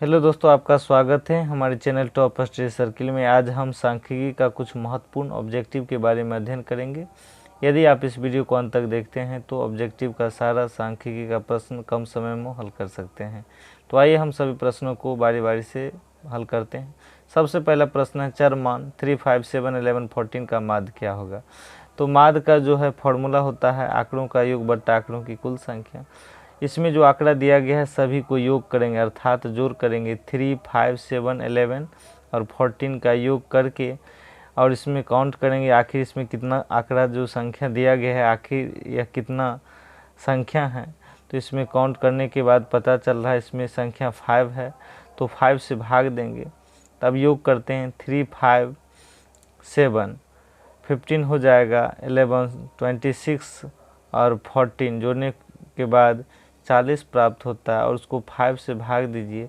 Hello दोस्तों, आपका स्वागत है हमारे चैनल टॉप स्टडी सर्किल में। आज हम सांख्यिकी का कुछ महत्वपूर्ण ऑब्जेक्टिव के बारे में अध्ययन करेंगे। यदि आप इस वीडियो को अंत तक देखते हैं तो ऑब्जेक्टिव का सारा सांख्यिकी का प्रश्न कम समय में हल कर सकते हैं। तो आइए हम सभी प्रश्नों को बारी बारी से हल करते हैं। सबसे पहला प्रश्न है, चर मान 3, 5, 7, 11, 14 का माध्य क्या होगा। तो माध्य का जो है फॉर्मूला होता है आंकड़ों का योग बट्टा आंकड़ों की कुल संख्या। इसमें जो आंकड़ा दिया गया है सभी को योग करेंगे, अर्थात जोड़ करेंगे। 3, 5, 7, 11 और 14 का योग करके और इसमें काउंट करेंगे आखिर इसमें कितना आंकड़ा जो संख्या दिया गया है आखिर यह कितना संख्या है। तो इसमें काउंट करने के बाद पता चल रहा है इसमें संख्या 5 है, तो 5 से भाग देंगे, तब योग करते हैं। 3, 5, 7, 15 हो जाएगा, 11, 26 और 14 जोड़ने के बाद 40 प्राप्त होता है और उसको 5 से भाग दीजिए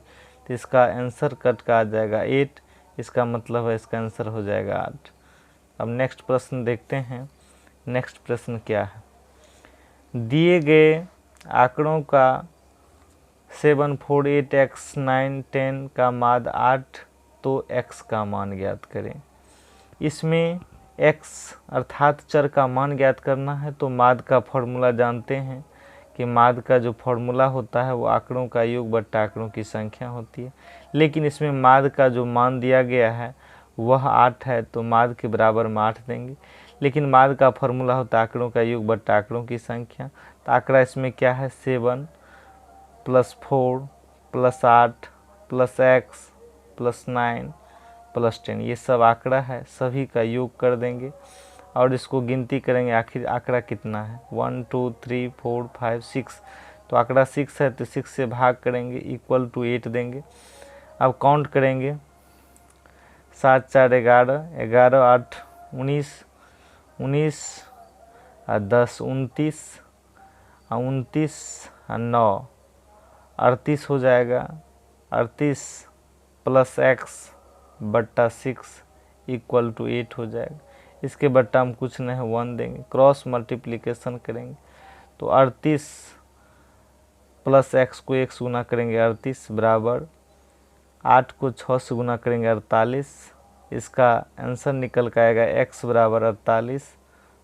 तो इसका आंसर कट का आ जाएगा 8। इसका मतलब है इसका आंसर हो जाएगा 8। अब नेक्स्ट प्रश्न देखते हैं। नेक्स्ट प्रश्न क्या है, दिए गए आंकड़ों का 7, 4, 8, x, 9, 10 का माध्य 8, तो x का मान ज्ञात करें। इसमें x अर्थात चर का मान ज्ञात करना है, तो माध्य का फॉर्मूला जानते हैं कि माध्य का जो फॉर्मूला होता है वो आंकड़ों का योग बट्टा आंकड़ों की संख्या होती है। लेकिन इसमें माध्य का जो मान दिया गया है वह 8 है, तो माध्य के बराबर में 8 देंगे। लेकिन माध्य का फॉर्मूला होता है आंकड़ों का योग बट्टा आंकड़ों की संख्या। तो आंकड़ा इसमें क्या है, 7 + 4 + 8 + x + 9 + 10, ये सब आंकड़ा है, सभी का योग कर देंगे और इसको गिनती करेंगे आखिर आंकड़ा कितना है। 1, 2, 3, 4, 5, 6, तो आंकड़ा 6 है तो 6 से भाग करेंगे = 8 देंगे। अब काउंट करेंगे, 7, 4, 11, 11, 8, 19, 19 और 10, 29 और 29 और 9, 38 हो जाएगा। 38 + x बट्टा 6 = 8 हो जाएगा। इसके बट्टा हम कुछ नहीं 1 देंगे, क्रॉस मल्टीप्लिकेशन करेंगे तो 38 + x को 1 से गुना करेंगे 38 बराबर 8 को 6 से गुना करेंगे 48। इसका आंसर निकल कर आएगा x बराबर 48,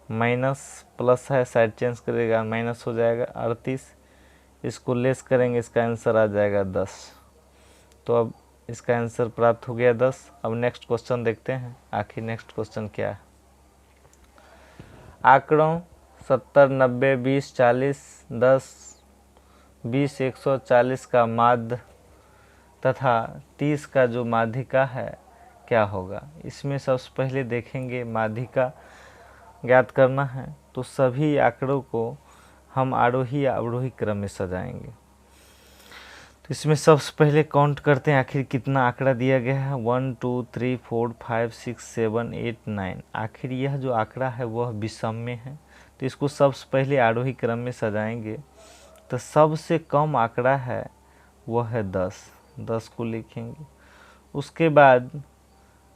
माइनस प्लस है साइड चेंज करेगा माइनस हो जाएगा 38। इसको लेस करेंगे, इसका आंसर आ जाएगा 10। तो अब इसका आंसर प्राप्त हो गया 10। अब नेक्स्ट क्वेश्चन देखते हैं आखिर नेक्स्ट क्वेश्चन क्या है। आंकड़ों 70, 90, 20, 40, 10, 20, 140 का माध्य तथा 30 का जो माध्यिका है क्या होगा। इसमें सबसे पहले देखेंगे माध्यिका ज्ञात करना है, तो सभी आंकड़ों को हम आरोही या अवरोही क्रम में सजाएंगे। तो इसमें सबसे पहले काउंट करते हैं आखिर कितना आंकड़ा दिया गया है। 1, 2, 3, 4, 5, 6, 7, 8, 9। आखिर यह जो आंकड़ा है वह विषम में है, तो इसको सबसे पहले आरोही क्रम में सजाएंगे। तो सबसे कम आंकड़ा है वह है 10, 10 को लिखेंगे। उसके बाद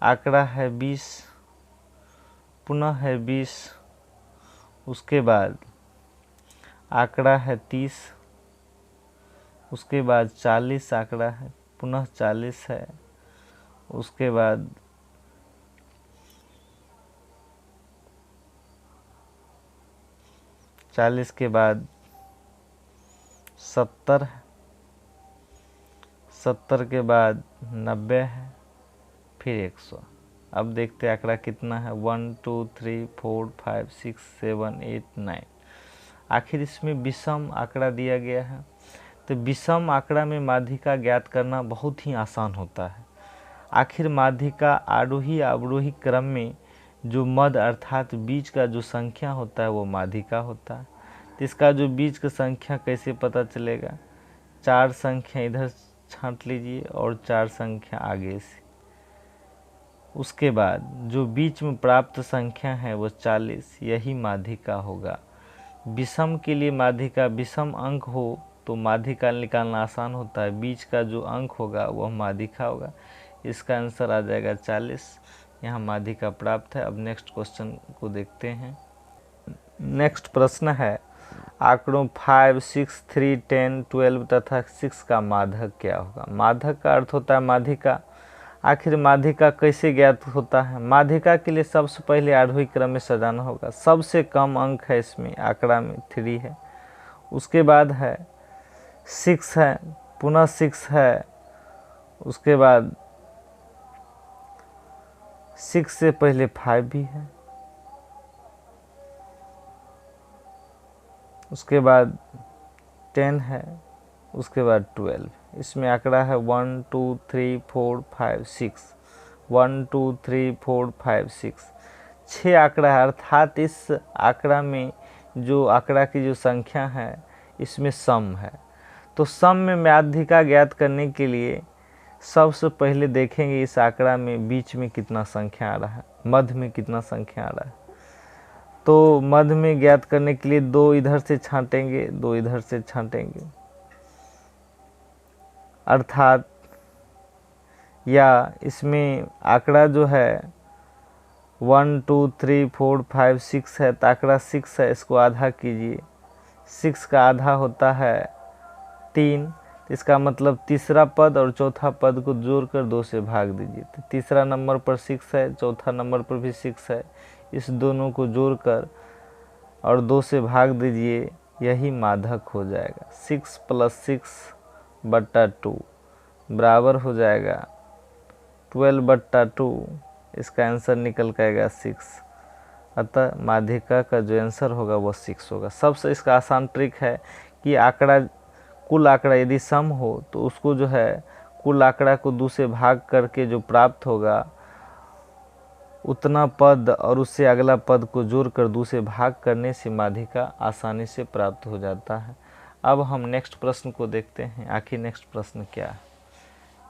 आंकड़ा है 20, पुनः है 20। उसके बाद आंकड़ा है 30, उसके बाद 40 आंकड़ा है, पुनः 40 है। उसके बाद 40 के बाद 70 है, 70 के बाद 90 है, फिर 100। अब देखते हैं आंकड़ा कितना है। 1, 2, 3, 4, 5, 6, 7, 8, 9। आखिर इसमें विषम आंकड़ा दिया गया है, तो विषम आंकड़ा में माध्यिका ज्ञात करना बहुत ही आसान होता है। आखिर माध्यिका आरोही अवरोही क्रम में जो मध्य अर्थात बीच का जो संख्या होता है वो माध्यिका होता है। तो इसका जो बीच का संख्या कैसे पता चलेगा, 4 संख्या इधर छांट लीजिए और 4 संख्या आगे से। उसके बाद जो बीच में प्राप्त संख्या है वो 40, यही माध्यिका होगा। विषम के लिए माध्यिका विषम अंक हो तो माध्यिका निकालना आसान होता है, बीच का जो अंक होगा वह माध्यिका होगा। इसका आंसर आ जाएगा 40, यहाँ माध्यिका प्राप्त है। अब नेक्स्ट क्वेश्चन को देखते हैं। नेक्स्ट प्रश्न है, आंकड़ों 5, 6, 3, 10, 12 तथा 6 का माध्यक क्या होगा। माध्यक का अर्थ होता है माध्यिका। आखिर माध्यिका कैसे ज्ञात होता है। माध्यिका के लिए सबसे पहले आरोही क्रम में सजाना होगा। सबसे कम अंक है इसमें आंकड़ा में 3 है, उसके बाद है 6 है, पुनः 6 है, उसके बाद 6 से पहले 5 भी है, उसके बाद 10 है, उसके बाद 12। इसमें आंकड़ा है 1, 2, 3, 4, 5, 6। 1, 2, 3, 4, 5, 6 6 आंकड़ा है। अर्थात इस आंकड़ा में जो आंकड़ा की जो संख्या है इसमें सम है। तो सम में माध्यिका ज्ञात करने के लिए सबसे पहले देखेंगे इस आंकड़ा में बीच में कितना संख्या आ रहा है, मध्य में कितना संख्या आ रहा है। तो मध्य में ज्ञात करने के लिए 2 इधर से छांटेंगे, 2 इधर से छांटेंगे, अर्थात या इसमें आंकड़ा जो है 1, 2, 3, 4, 5, 6 है, तो आंकड़ा 6 है, इसको आधा कीजिए। 6 का आधा होता है 3, इसका मतलब तीसरा पद और चौथा पद को जोड़कर 2 से भाग दीजिए। तो तीसरा नंबर पर 6 है, चौथा नंबर पर भी 6 है, इस दोनों को जोड़कर और 2 से भाग दीजिए, यही माध्यक हो जाएगा। 6 + 6/2 बराबर हो जाएगा 12/2। इसका आंसर निकल के आएगा 6। अतः माध्यिका का जो आंसर होगा वो 6 होगा। सबसे इसका आसान ट्रिक है कि आंकड़ा, कुल आंकड़ा यदि सम हो तो उसको जो है कुल आंकड़ा को 2 से भाग करके जो प्राप्त होगा उतना पद और उससे अगला पद को जोड़कर 2 से भाग करने से माध्यिका आसानी से प्राप्त हो जाता है। अब हम नेक्स्ट प्रश्न को देखते हैं, आखिर नेक्स्ट प्रश्न क्या है।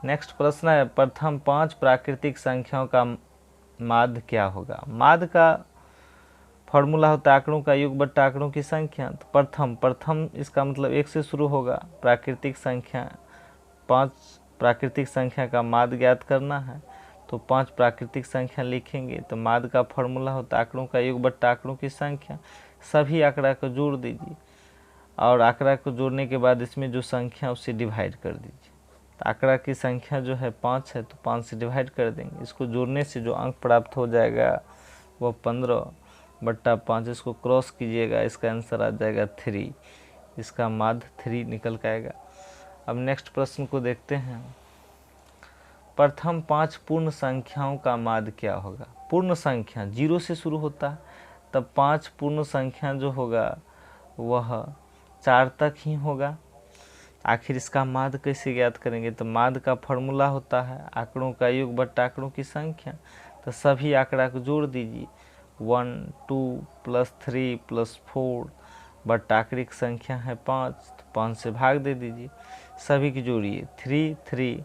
नेक्स्ट प्रश्न है, प्रथम 5 प्राकृतिक संख्याओं का माध्य क्या होगा। माध्य का फॉर्मूला होता है आंकड़ों का योग बट्टा आंकड़ों की संख्या। तो प्रथम इसका मतलब 1 से शुरू होगा। प्राकृतिक संख्या 5 प्राकृतिक संख्या का माध्य ज्ञात करना है, तो 5 प्राकृतिक संख्या लिखेंगे। तो माध्य का फॉर्मूला होता है आंकड़ों का योग बट्टा आंकड़ों की संख्या। सभी आंकड़ा को जोड़ दीजिए और आंकड़ा को जोड़ने के बाद इसमें जो संख्या उसे डिवाइड कर दीजिए। तो आंकड़ा की संख्या जो है 5 है, तो 5 से डिवाइड कर देंगे। इसको जोड़ने से जो अंक प्राप्त हो जाएगा वह 15/5। इसको क्रॉस कीजिएगा, इसका आंसर आ जाएगा 3। इसका माध्य 3 निकल के आएगा। अब नेक्स्ट प्रश्न को देखते हैं। प्रथम 5 पूर्ण संख्याओं का माध्य क्या होगा। पूर्ण संख्या 0 से शुरू होता है, तब 5 पूर्ण संख्या जो होगा वह 4 तक ही होगा। आखिर इसका माध्य कैसे ज्ञात करेंगे। तो माध्य का फॉर्मूला होता है आंकड़ों का योग बट्टा आंकड़ों की संख्या। तो सभी आंकड़ा को जोड़ दीजिए। 1, 2 + 3 + 4 बट्टा आंकड़े की संख्या है 5, तो 5 से भाग दे दीजिए। सभी की जोड़िए 3, 3,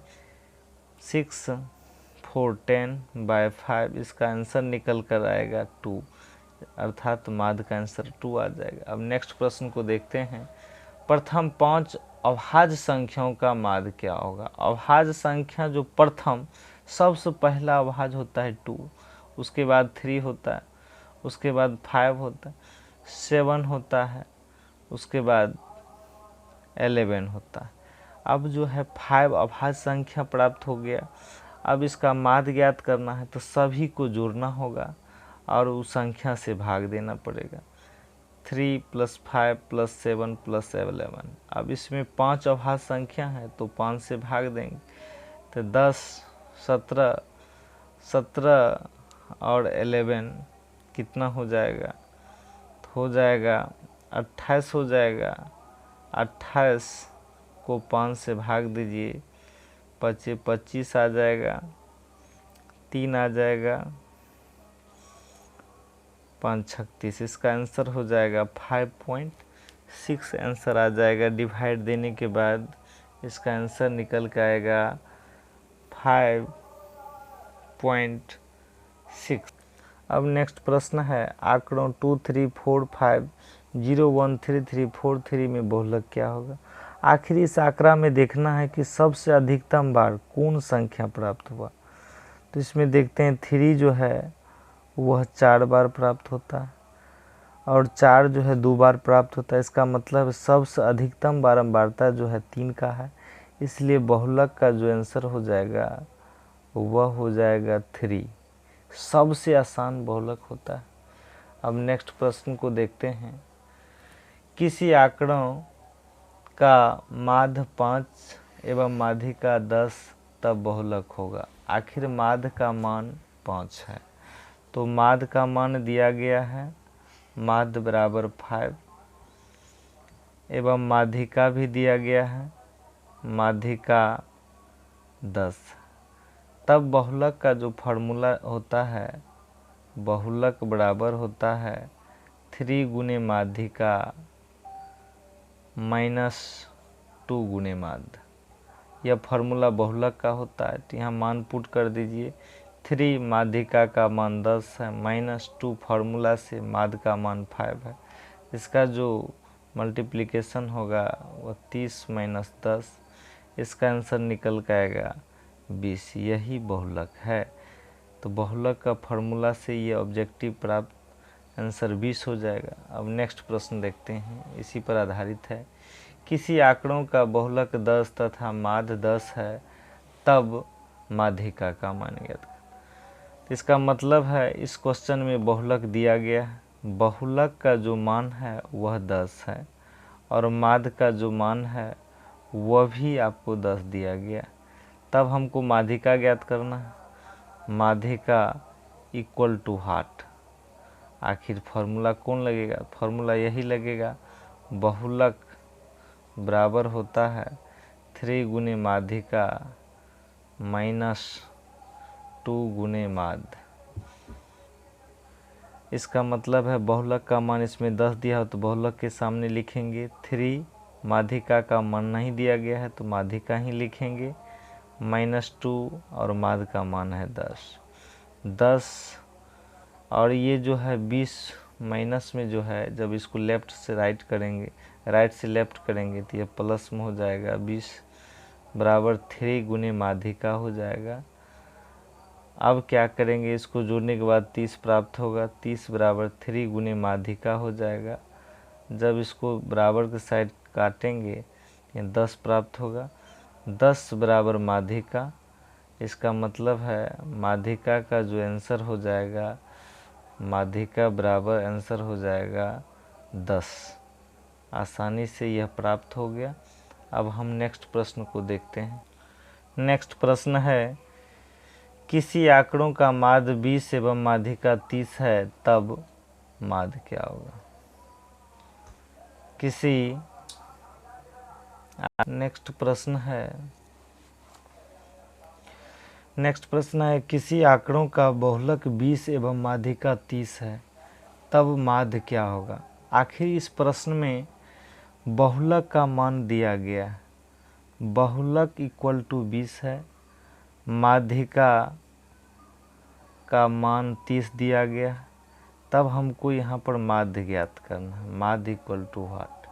6, 4, 10/5। इसका आंसर निकल कर आएगा 2, अर्थात माध्य का आंसर 2 आ जाएगा। अब नेक्स्ट प्रश्न को देखते हैं। प्रथम 5 अभाज्य संख्याओं का माध्य क्या होगा। अभाज्य संख्या जो प्रथम सबसे पहला अभाज्य होता है 2, उसके बाद 3 होता है, उसके बाद 5 होता है, 7 होता है, उसके बाद 11 होता है। अब जो है 5 अभाज्य संख्या प्राप्त हो गया। अब इसका माध्य ज्ञात करना है, तो सभी को जोड़ना होगा और उस संख्या से भाग देना पड़ेगा। 3 + 5 + 7 + 11। अब इसमें 5 अभाज्य संख्या है, तो 5 से भाग देंगे। तो 10, 17 और 11 कितना हो जाएगा। तो हो जाएगा 28 हो जाएगा। 28 को 5 से भाग दीजिए, 25 आ जाएगा, 3 आ जाएगा, 5 × 36। इसका आंसर हो जाएगा 5.6 आंसर आ जाएगा। डिवाइड देने के बाद इसका आंसर निकल के आएगा 5.6। अब नेक्स्ट प्रश्न है आंकड़ों 2, 3, 4, 5, 0, 1, 3, 3, 4, 3 में बहुलक क्या होगा। आखिर इस आंकड़ा में देखना है कि सबसे अधिकतम बार कौन संख्या प्राप्त हुआ। तो इसमें देखते हैं 3 जो है वह 4 बार प्राप्त होता है और 4 जो है 2 बार प्राप्त होता है। इसका मतलब सबसे अधिकतम बारंबारता जो है 3 का है, इसलिए बहुलक का जो आंसर हो जाएगा वह हो जाएगा 3। सबसे आसान बहुलक होता है। अब नेक्स्ट प्रश्न को देखते हैं। किसी आंकड़ों का माध्य 5 एवं माध्यिका 10 तब बहुलक होगा। आखिर माध्य का मान 5 है, तो माध्य का मान दिया गया है, माध्य बराबर 5 एवं माध्यिका भी दिया गया है, माध्यिका 10। तब बहुलक का जो फार्मूला होता है, बहुलक बराबर होता है 3 गुने माध्यिका -2 गुने माध्य। यह फार्मूला बहुलक का होता है। तो यहाँ मान पुट कर दीजिए। 3 माध्यिका का मान 10 है, -2 फार्मूला से माध्य का मान 5 है। इसका जो मल्टीप्लिकेशन होगा वह 30 - 10, इसका आंसर निकल के आएगा 20। यही बहुलक है। तो बहुलक का फार्मूला से ये ऑब्जेक्टिव प्राप्त आंसर 20 हो जाएगा। अब नेक्स्ट प्रश्न देखते हैं, इसी पर आधारित है। किसी आंकड़ों का बहुलक 10 तथा माध्य 10 है, तब माध्यिका का मान ज्ञात करें। इसका मतलब है इस क्वेश्चन में बहुलक दिया गया है, बहुलक का जो मान है वह 10 है और माध्य का जो मान है वह भी आपको 10 दिया गया। तब हमको माध्यिका ज्ञात करना है। माध्यिका इक्वल टू हार्ट। आखिर फार्मूला कौन लगेगा? फार्मूला यही लगेगा, बहुलक बराबर होता है 3 गुने माध्यिका -2 गुने माध्य। इसका मतलब है बहुलक का मान इसमें 10 दिया हो तो बहुलक के सामने लिखेंगे 3, माध्यिका का मान नहीं दिया गया है तो माध्यिका ही लिखेंगे, -2 और माध्य का मान है 10 और ये जो है 20 माइनस में जो है, जब इसको लेफ़्ट से राइट करेंगे, राइट से लेफ़्ट करेंगे तो ये प्लस में हो जाएगा। 20 बराबर 3 गुने माध्यिका हो जाएगा। अब क्या करेंगे, इसको जोड़ने के बाद 30 प्राप्त होगा। 30 बराबर 3 गुने माध्यिका हो जाएगा। जब इसको बराबर के साइड काटेंगे ये 10 प्राप्त होगा। 10 बराबर माध्यिका, इसका मतलब है माध्यिका का जो आंसर हो जाएगा, माध्यिका बराबर आंसर हो जाएगा 10। आसानी से यह प्राप्त हो गया। अब हम नेक्स्ट प्रश्न को देखते हैं। नेक्स्ट प्रश्न है, किसी आंकड़ों का माध्य 20 एवं माध्यिका 30 है, तब माध्य क्या होगा? नेक्स्ट प्रश्न है, किसी आंकड़ों का बहुलक 20 एवं माध्यिका 30 है, तब माध्य क्या होगा? आखिर इस प्रश्न में बहुलक का मान दिया गया है, बहुलक इक्वल टू 20 है, माध्यिका का मान 30 दिया गया है। तब हमको यहाँ पर माध्य ज्ञात करना है, माध्य इक्वल टू व्हाट?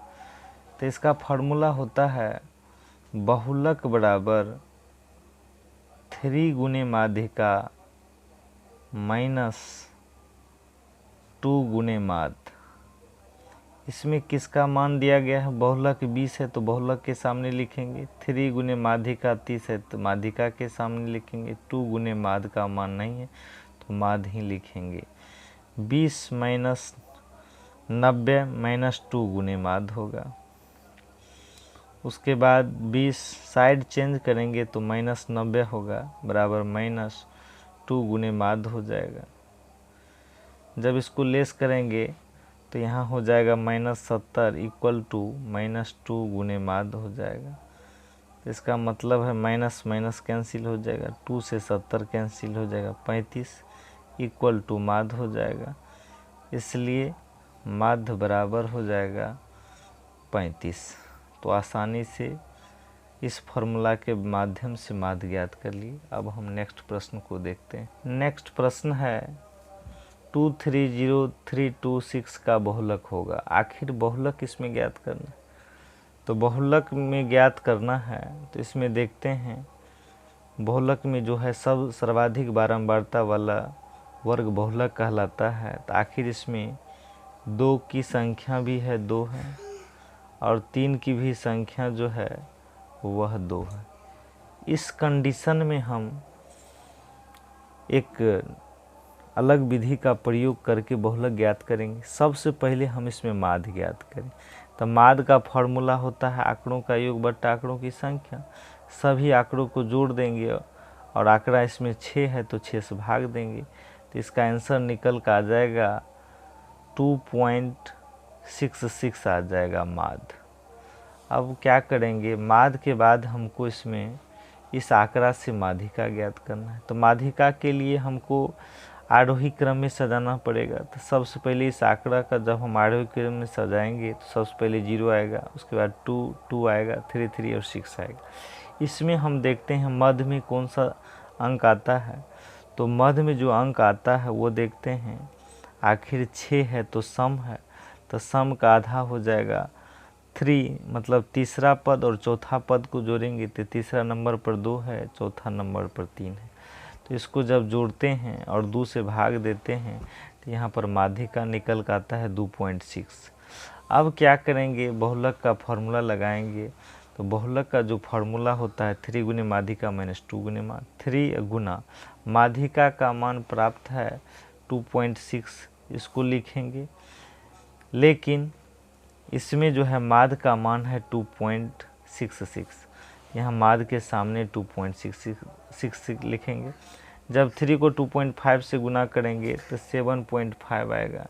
तो इसका फार्मूला होता है बहुलक बराबर 3 गुने माध्यिका -2 गुने माध्य। इसमें किसका मान दिया गया है? बहुलक 20 है तो बहुलक के सामने लिखेंगे, 3 गुने माध्यिका 30 है तो माध्यिका के सामने लिखेंगे, 2 गुने माध्य का मान नहीं है तो माध्य ही लिखेंगे। 20 - 90 -2 गुने माध्य होगा। उसके बाद 20 साइड चेंज करेंगे तो -90 होगा, बराबर -2 गुने माध्य हो जाएगा। जब इसको लेस करेंगे तो यहाँ हो जाएगा -70 इक्वल टू -2 गुने माध्य हो जाएगा। तो इसका मतलब है माइनस माइनस कैंसिल हो जाएगा, 2 से 70 कैंसिल हो जाएगा, 35 इक्वल टू माध्य हो जाएगा। इसलिए माध्य बराबर हो जाएगा 35। तो आसानी से इस फॉर्मूला के माध्यम से माध्य ज्ञात कर लिए। अब हम नेक्स्ट प्रश्न को देखते हैं। नेक्स्ट प्रश्न है 230326 का बहुलक होगा। आखिर बहुलक इसमें ज्ञात करना है, तो बहुलक में ज्ञात करना है तो इसमें देखते हैं बहुलक में जो है सब सर्वाधिक बारंबारता वाला वर्ग बहुलक कहलाता है। तो आखिर इसमें 2 की संख्या भी है 2 है और 3 की भी संख्या जो है वह 2 है। इस कंडीशन में हम एक अलग विधि का प्रयोग करके बहुलक ज्ञात करेंगे। सबसे पहले हम इसमें माध्य ज्ञात करें। तो माध्य का फॉर्मूला होता है आंकड़ों का योग बट्टा आंकड़ों की संख्या। सभी आंकड़ों को जोड़ देंगे और आंकड़ा इसमें 6 है तो 6 से भाग देंगे, तो इसका आंसर निकल कर आ जाएगा 2.66 आ जाएगा माध्य। अब क्या करेंगे, माध्य के बाद हमको इसमें इस आंकड़ा से माध्यिका ज्ञात करना है। तो माध्यिका के लिए हमको आरोही क्रम में सजाना पड़ेगा। तो सबसे पहले इस आंकड़ा का जब हम आरोही क्रम में सजाएंगे तो सबसे पहले 0 आएगा, उसके बाद 2, 2 आएगा, 3, 3 और 6 आएगा। इसमें हम देखते हैं मध्य में कौन सा अंक आता है। तो मध्य में जो अंक आता है वो देखते हैं। आखिर 6 है तो सम है, तो सम का आधा हो जाएगा 3, मतलब तीसरा पद और चौथा पद को जोड़ेंगे तो तीसरा नंबर पर 2 है, चौथा नंबर पर 3 है। तो इसको जब जोड़ते हैं और 2 से भाग देते हैं तो यहाँ पर माध्यिका निकल कर आता है 2.6। अब क्या करेंगे, बहुलक का फॉर्मूला लगाएंगे। तो बहुलक का जो फॉर्मूला होता है 3 गुने माध्यिका माइनस 2 गुने माध्य। 3 गुना माध्यिका का मान प्राप्त है 2.6, इसको लिखेंगे। लेकिन इसमें जो है माध्य का मान है 2.66, यहाँ माध्य के सामने 2.66 लिखेंगे। जब 3 को 2.5 से गुना करेंगे तो 7.5 आएगा।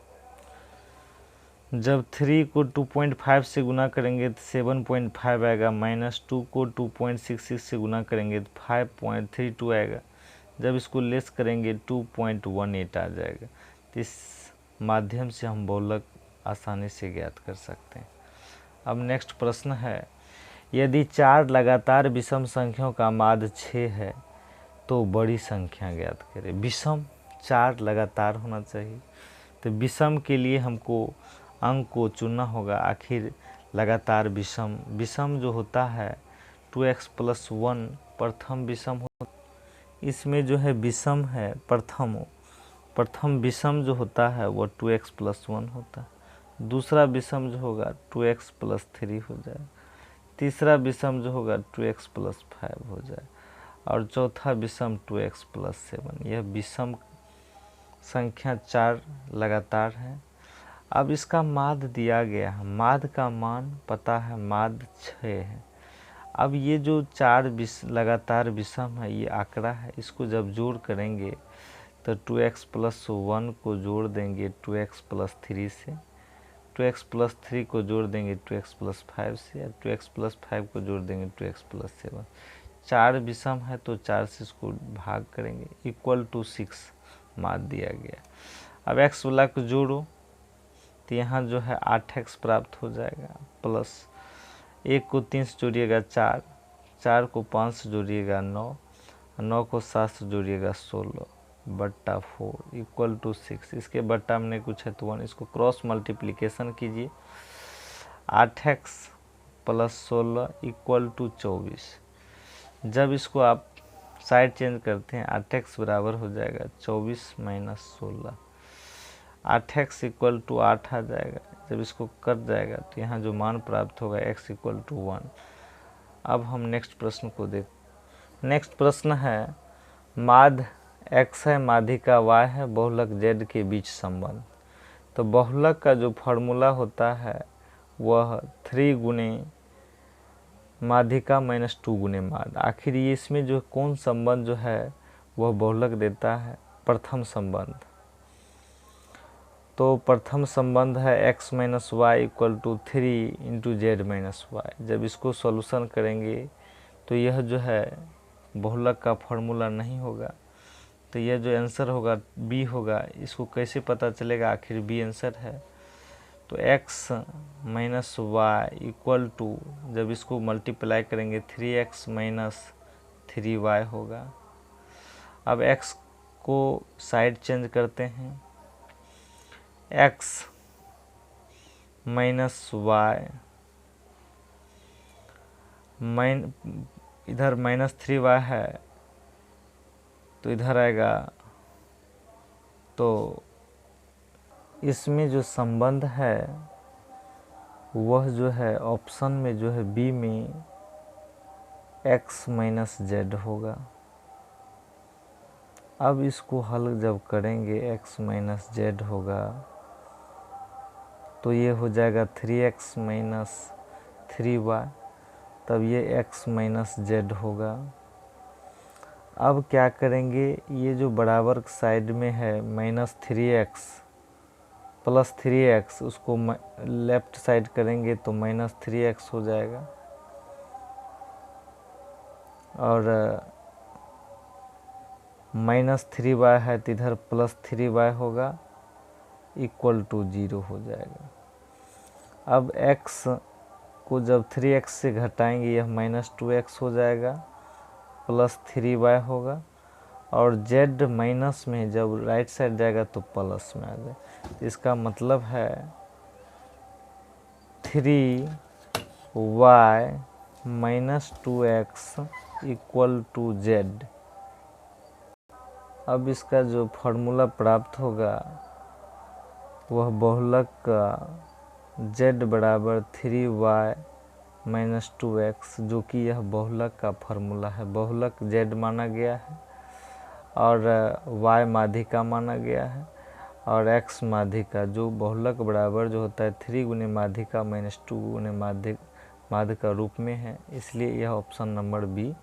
जब 3 को 2.5 से गुना करेंगे तो 7.5 आएगा, माइनस 2 को 2.66 से गुना करेंगे तो 5.32 आएगा। जब इसको लेस करेंगे 2.18 आ जाएगा। तो इस माध्यम से हम बहुलक आसानी से ज्ञात कर सकते हैं। अब नेक्स्ट प्रश्न है, यदि 4 लगातार विषम संख्याओं का माध्य 6 है तो बड़ी संख्या ज्ञात करें। विषम 4 लगातार होना चाहिए। तो विषम के लिए हमको अंक को चुनना होगा। आखिर लगातार विषम जो होता है 2x + 1 प्रथम विषम हो। इसमें जो है विषम है प्रथम विषम जो होता है वो 2x + 1 होता है। दूसरा विषम जो होगा 2x + 3 हो जाए। तीसरा विषम जो होगा 2x + 5 हो जाए और चौथा विषम 2x + 7। यह विषम संख्या 4 लगातार है। अब इसका माध्य दिया गया है, माध्य का मान पता है, माध्य 6 है। अब ये जो 4 लगातार विषम है ये आंकड़ा है, इसको जब जोड़ करेंगे तो 2x + 1 को जोड़ देंगे 2x + 3 से, 2x + 3 को जोड़ देंगे 2x + 5 से, 2x + 5 को जोड़ देंगे 2x + 7। 4 विषम है तो 4 से इसको भाग करेंगे, = 6 माध्य दिया गया। अब x वाला को जोड़ो तो यहाँ जो है 8x प्राप्त हो जाएगा, प्लस 1 को 3 से जोड़िएगा 4, 4 को 5 से जोड़िएगा 9, 9 को 7 से जोड़िएगा 16 बट्टा 4 = 6। इसके बट्टा में कुछ है तो 1, इसको क्रॉस मल्टीप्लिकेशन कीजिए। 8x + 16 = 24। जब इसको आप साइड चेंज करते हैं 8x बराबर हो जाएगा 24 - 16, 8x = 8 आ जाएगा। जब इसको कट जाएगा तो यहाँ जो मान प्राप्त होगा x = 1। अब हम नेक्स्ट प्रश्न को देख। नेक्स्ट प्रश्न है, माध्य x है, माध्यिका y है, बहुलक z के बीच संबंध। तो बहुलक का जो फॉर्मूला होता है वह 3 गुने माध्यिका माइनस 2 गुने माध्य। आखिर ये इसमें जो कौन संबंध जो है वह बहुलक देता है, प्रथम संबंध। तो प्रथम संबंध है x - y = 3 × z - y। जब इसको सॉल्यूशन करेंगे तो यह जो है बहुलक का फॉर्मूला नहीं होगा, तो यह जो आंसर होगा बी होगा। इसको कैसे पता चलेगा आखिर बी आंसर है। तो x - y = जब इसको मल्टीप्लाई करेंगे 3x - 3y होगा। अब x को साइड चेंज करते हैं, x - y इधर -3y है तो इधर आएगा तो इसमें जो संबंध है वह जो है ऑप्शन में जो है बी में x माइनस जेड होगा। अब इसको हल जब करेंगे x माइनस जेड होगा तो ये हो जाएगा 3x माइनस 3y, तब ये x माइनस जेड होगा। अब क्या करेंगे, ये जो बराबर साइड में है माइनस 3x प्लस 3x, उसको लेफ्ट साइड करेंगे तो माइनस 3x हो जाएगा और माइनस 3y है तो इधर प्लस 3y होगा, इक्वल टू 0 हो जाएगा। अब x को जब 3x से घटाएंगे यह माइनस 2x हो जाएगा, प्लस 3y होगा और z माइनस में जब राइट साइड जाएगा तो प्लस में आ जाए। इसका मतलब है 3y minus 2x equal to z। अब इसका जो फॉर्मूला प्राप्त होगा वह बहुलक का z बराबर 3y माइनस 2x, जो कि यह बहुलक का फॉर्मूला है। बहुलक z माना गया है और y माध्यिका माना गया है और x माध्यिका, जो बहुलक बराबर जो होता है 3 गुने माध्यिका माइनस 2 गुने माध्यिका रूप में है, इसलिए यह ऑप्शन नंबर बी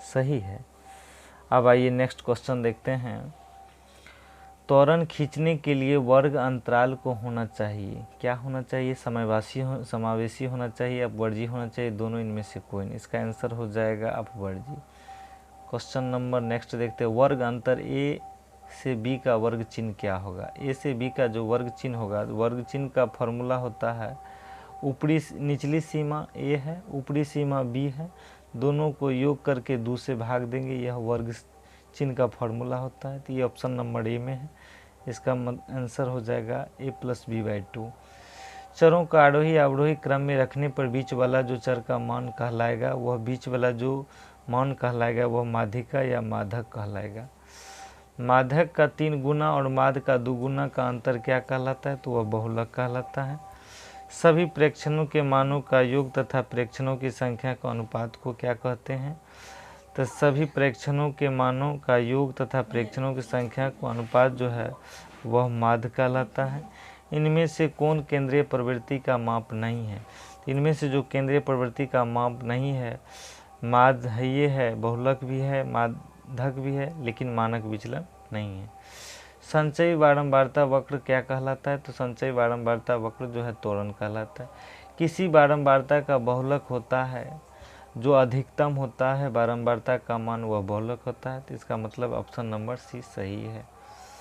सही है। अब आइए नेक्स्ट क्वेश्चन देखते हैं। त्वरण खींचने के लिए वर्ग अंतराल को होना चाहिए, क्या होना चाहिए, समावेशी होना चाहिए, अपवर्जी होना चाहिए, दोनों इनमें से कोई नहीं। इसका आंसर हो जाएगा अपवर्जी। क्वेश्चन नंबर नेक्स्ट देखते हैं। वर्ग अंतर ए से बी का वर्ग चिन्ह क्या होगा। ए से बी का जो वर्ग चिन्ह होगा, वर्ग चिन्ह का फॉर्मूला होता है निचली सीमा ए है, ऊपरी सीमा बी है, दोनों को योग करके 2 से भाग देंगे, यह वर्ग चिन्ह का फॉर्मूला होता है। तो ये ऑप्शन नंबर ए में है, इसका आंसर हो जाएगा a प्लस बी बाई 2। चरों का आरोही अवरोही क्रम में रखने पर बीच वाला जो चर का मान कहलाएगा, वह बीच वाला जो मान कहलाएगा वह माध्यिका या माध्यक कहलाएगा। माध्यक का 3 गुना और माध्य का 2 गुना का अंतर क्या कहलाता है, तो वह बहुलक कहलाता है। सभी प्रेक्षणों के मानों का योग तथा प्रेक्षणों की संख्या का अनुपात को क्या कहते हैं, तो सभी प्रेक्षणों के मानों का योग तथा प्रेक्षणों की संख्या का अनुपात जो है वह माध्य कहलाता है। इनमें से कौन केंद्रीय प्रवृत्ति का माप नहीं है, इनमें से जो केंद्रीय प्रवृत्ति का माप नहीं है माध्य है, ये है बहुलक भी है माध्यक भी है, लेकिन मानक विचलन नहीं है। संचयी बारंबारता वक्र क्या कहलाता है, तो संचयी बारंबारता वक्र जो है त्वरण कहलाता है। किसी बारंबारता का बहुलक होता है जो अधिकतम होता है बारंबारता का मान, वह बहुलक होता है। तो इसका मतलब ऑप्शन नंबर सी सही है।